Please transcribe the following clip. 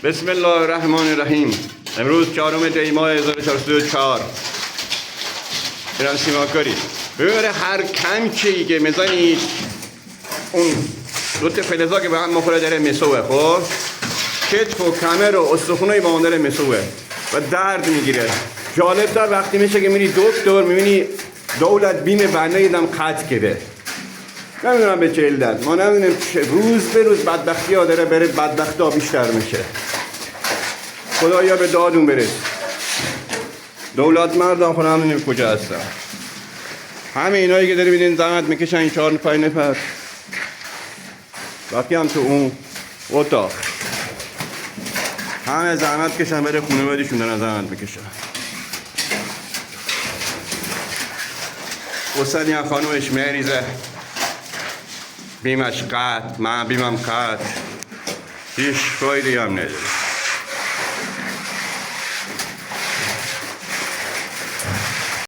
بسم الله الرحمن الرحیم. امروز 4 دی ماه 1404 ایران سیماکاری. ببینید هر کمچی که میزنید اون دو تا فلزا که به هم مخوره داره میسوه. خب کتف و کمر و استخونای با اون داره میسوه و درد میگیره. جالب‌تر وقتی میشه که میری دکتر میبینی دولت بین بنده دم قطع کرده. نمیدونم به چه علت، ما نمیدونیم روز به روز بدبختی ها داره بره، بدبختی ها بیشتر میشه. خدایا به دادون برس. دولت مردان خود نمیدونیم کجا هستن. همه اینایی که داری بیدین زحمت میکشن این 4-5 نفر وقتی هم تو اون اتاق همه زحمت کشن بره خونه بدیشون دارن زحمت میکشن. حسنی هم خانومش میریزه بیمش قطع، من بیمم قطع، هیچ فایده هم نداره.